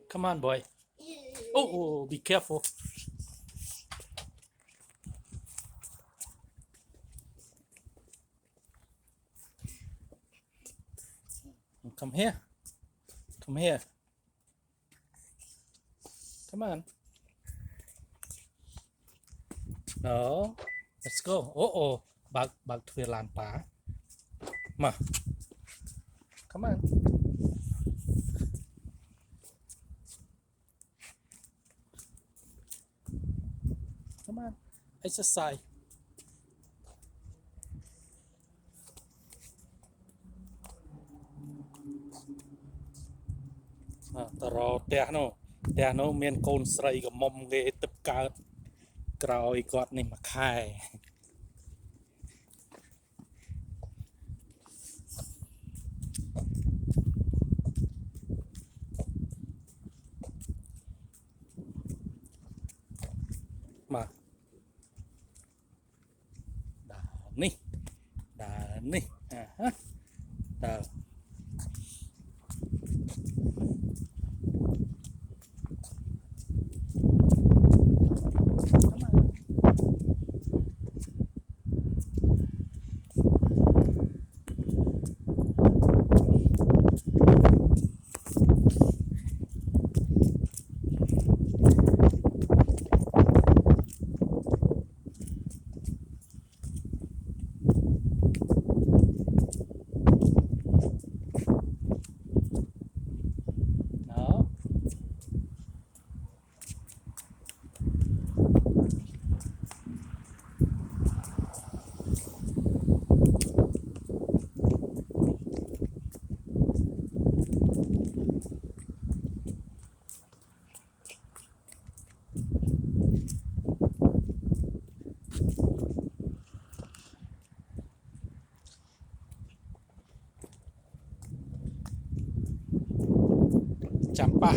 Come on, boy. Oh, be careful. Come here. Come here. Come on. No. Let's go. Oh. Back to your land pa. Ma. Come on. Come on. Exercise. Taro teh no miền cồn sậy của mông ghê tập cao còi quạt này mà khai mà đà ní hả đà đó chạm pa